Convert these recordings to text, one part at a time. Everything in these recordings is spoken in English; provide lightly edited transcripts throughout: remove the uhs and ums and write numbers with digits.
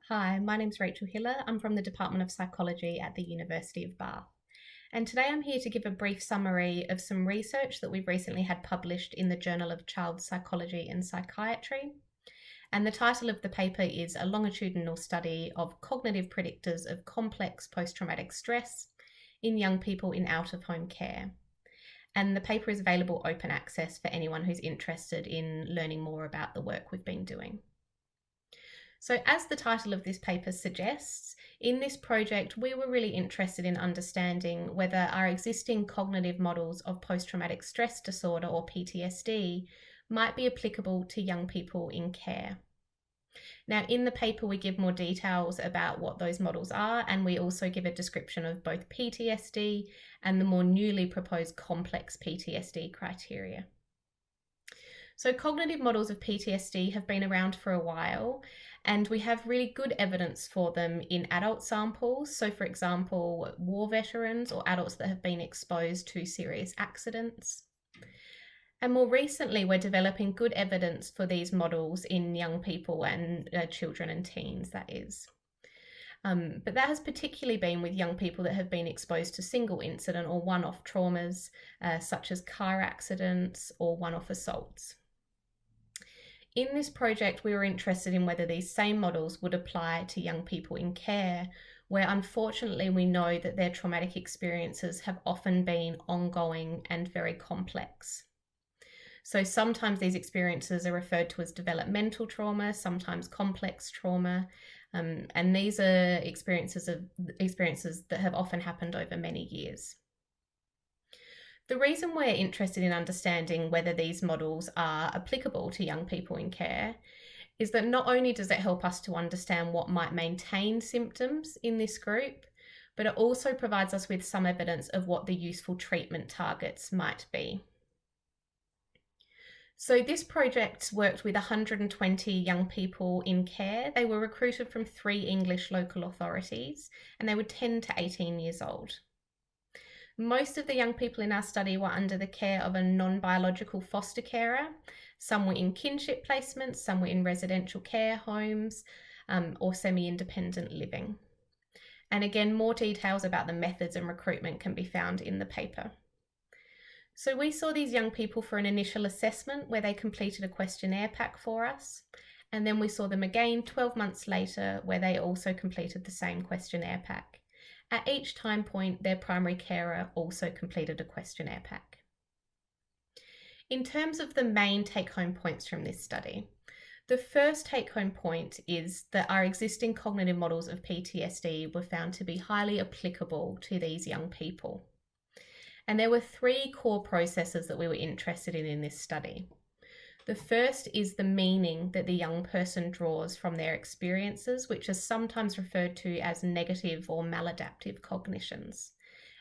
Hi, my name's Rachel Hiller. I'm from the Department of Psychology at the University of Bath. And today I'm here to give a brief summary of some research that we've recently had published in the Journal of Child Psychology and Psychiatry. And the title of the paper is A Longitudinal Study of Cognitive Predictors of Complex Post-Traumatic Stress in Young People in Out-of-Home Care. And the paper is available open access for anyone who's interested in learning more about the work we've been doing. So as the title of this paper suggests, in this project we were really interested in understanding whether our existing cognitive models of post-traumatic stress disorder or PTSD might be applicable to young people in care. Now in the paper we give more details about what those models are, and we also give a description of both PTSD and the more newly proposed complex PTSD criteria. So cognitive models of PTSD have been around for a while, and we have really good evidence for them in adult samples. So for example, war veterans or adults that have been exposed to serious accidents. And more recently, we're developing good evidence for these models in young people and children and teens, that is. But that has particularly been with young people that have been exposed to single incident or one-off traumas, such as car accidents or one-off assaults. In this project, we were interested in whether these same models would apply to young people in care, where unfortunately we know that their traumatic experiences have often been ongoing and very complex. So sometimes these experiences are referred to as developmental trauma, sometimes complex trauma, and these are experiences that have often happened over many years. The reason we're interested in understanding whether these models are applicable to young people in care is that not only does it help us to understand what might maintain symptoms in this group, but it also provides us with some evidence of what the useful treatment targets might be. So this project worked with 120 young people in care. They were recruited from 3 English local authorities, and they were 10 to 18 years old. Most of the young people in our study were under the care of a non-biological foster carer. Some were in kinship placements, some were in residential care homes, or semi-independent living. And again, more details about the methods and recruitment can be found in the paper. So we saw these young people for an initial assessment where they completed a questionnaire pack for us. And then we saw them again 12 months later where they also completed the same questionnaire pack. At each time point, their primary carer also completed a questionnaire pack. In terms of the main take-home points from this study, the first take-home point is that our existing cognitive models of PTSD were found to be highly applicable to these young people. And there were 3 core processes that we were interested in this study. The first is the meaning that the young person draws from their experiences, which is sometimes referred to as negative or maladaptive cognitions.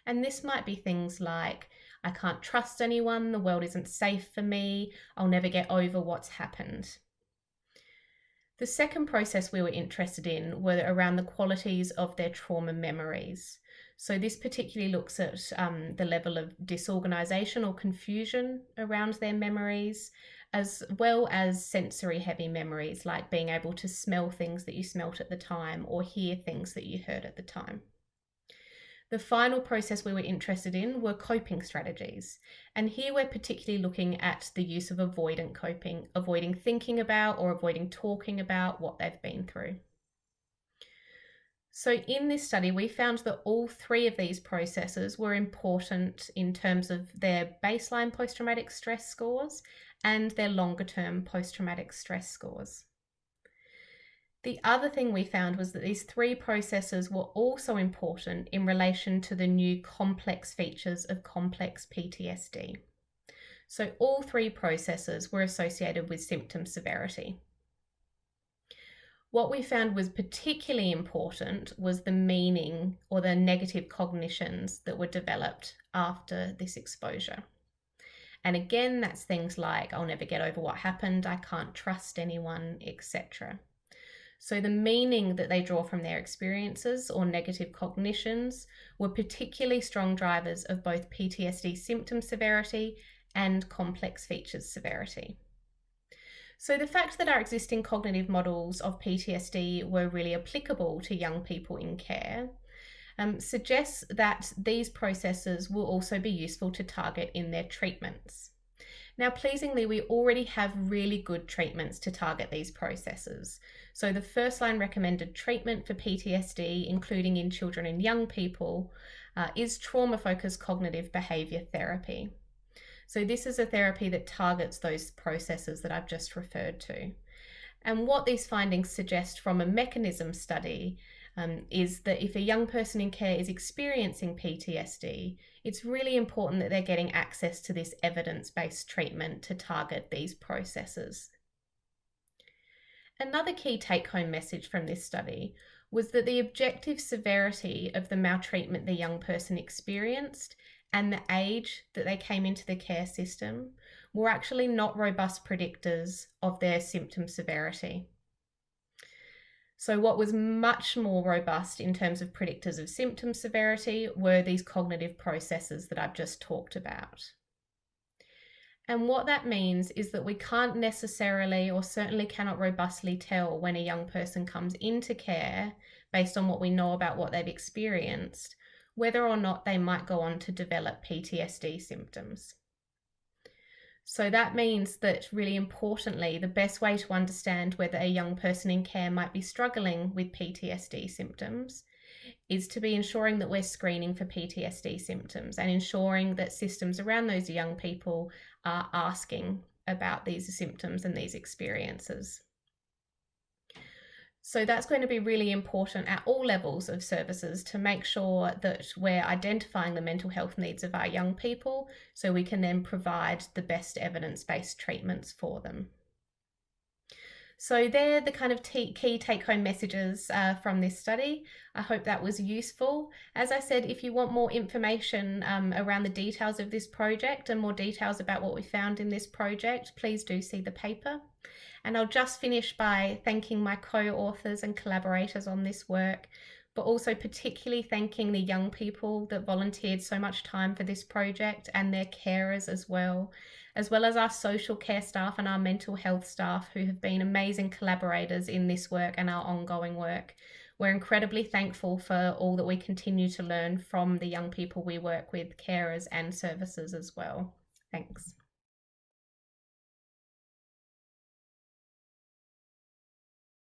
And this might be things like, I can't trust anyone, the world isn't safe for me, I'll never get over what's happened. The second process we were interested in were around the qualities of their trauma memories. So this particularly looks at the level of disorganization or confusion around their memories, as well as sensory heavy memories, like being able to smell things that you smelt at the time or hear things that you heard at the time. The final process we were interested in were coping strategies. And here we're particularly looking at the use of avoidant coping, avoiding thinking about or avoiding talking about what they've been through. So in this study, we found that all 3 of these processes were important in terms of their baseline post-traumatic stress scores and their longer-term post-traumatic stress scores. The other thing we found was that these 3 processes were also important in relation to the new complex features of complex PTSD. So all 3 processes were associated with symptom severity. What we found was particularly important was the meaning or the negative cognitions that were developed after this exposure. And again, that's things like, I'll never get over what happened, I can't trust anyone, etc. So the meaning that they draw from their experiences or negative cognitions were particularly strong drivers of both PTSD symptom severity and complex features severity. So the fact that our existing cognitive models of PTSD were really applicable to young people in care suggests that these processes will also be useful to target in their treatments. Now, pleasingly, we already have really good treatments to target these processes. So the first line recommended treatment for PTSD, including in children and young people, is trauma-focused cognitive behaviour therapy. So this is a therapy that targets those processes that I've just referred to. And what these findings suggest from a mechanism study is that if a young person in care is experiencing PTSD, it's really important that they're getting access to this evidence-based treatment to target these processes. Another key take-home message from this study was that the objective severity of the maltreatment the young person experienced and the age that they came into the care system were actually not robust predictors of their symptom severity. So what was much more robust in terms of predictors of symptom severity were these cognitive processes that I've just talked about. And what that means is that we can't necessarily, or certainly cannot robustly tell when a young person comes into care based on what we know about what they've experienced, whether or not they might go on to develop PTSD symptoms. So that means that, really importantly, the best way to understand whether a young person in care might be struggling with PTSD symptoms is to be ensuring that we're screening for PTSD symptoms and ensuring that systems around those young people are asking about these symptoms and these experiences. So that's going to be really important at all levels of services to make sure that we're identifying the mental health needs of our young people so we can then provide the best evidence-based treatments for them. So they're the kind of key take-home messages from this study. I hope that was useful. As I said, if you want more information around the details of this project and more details about what we found in this project, please do see the paper. And I'll just finish by thanking my co-authors and collaborators on this work, but also particularly thanking the young people that volunteered so much time for this project and their carers as well as our social care staff and our mental health staff who have been amazing collaborators in this work and our ongoing work. We're incredibly thankful for all that we continue to learn from the young people we work with, carers and services as well. Thanks.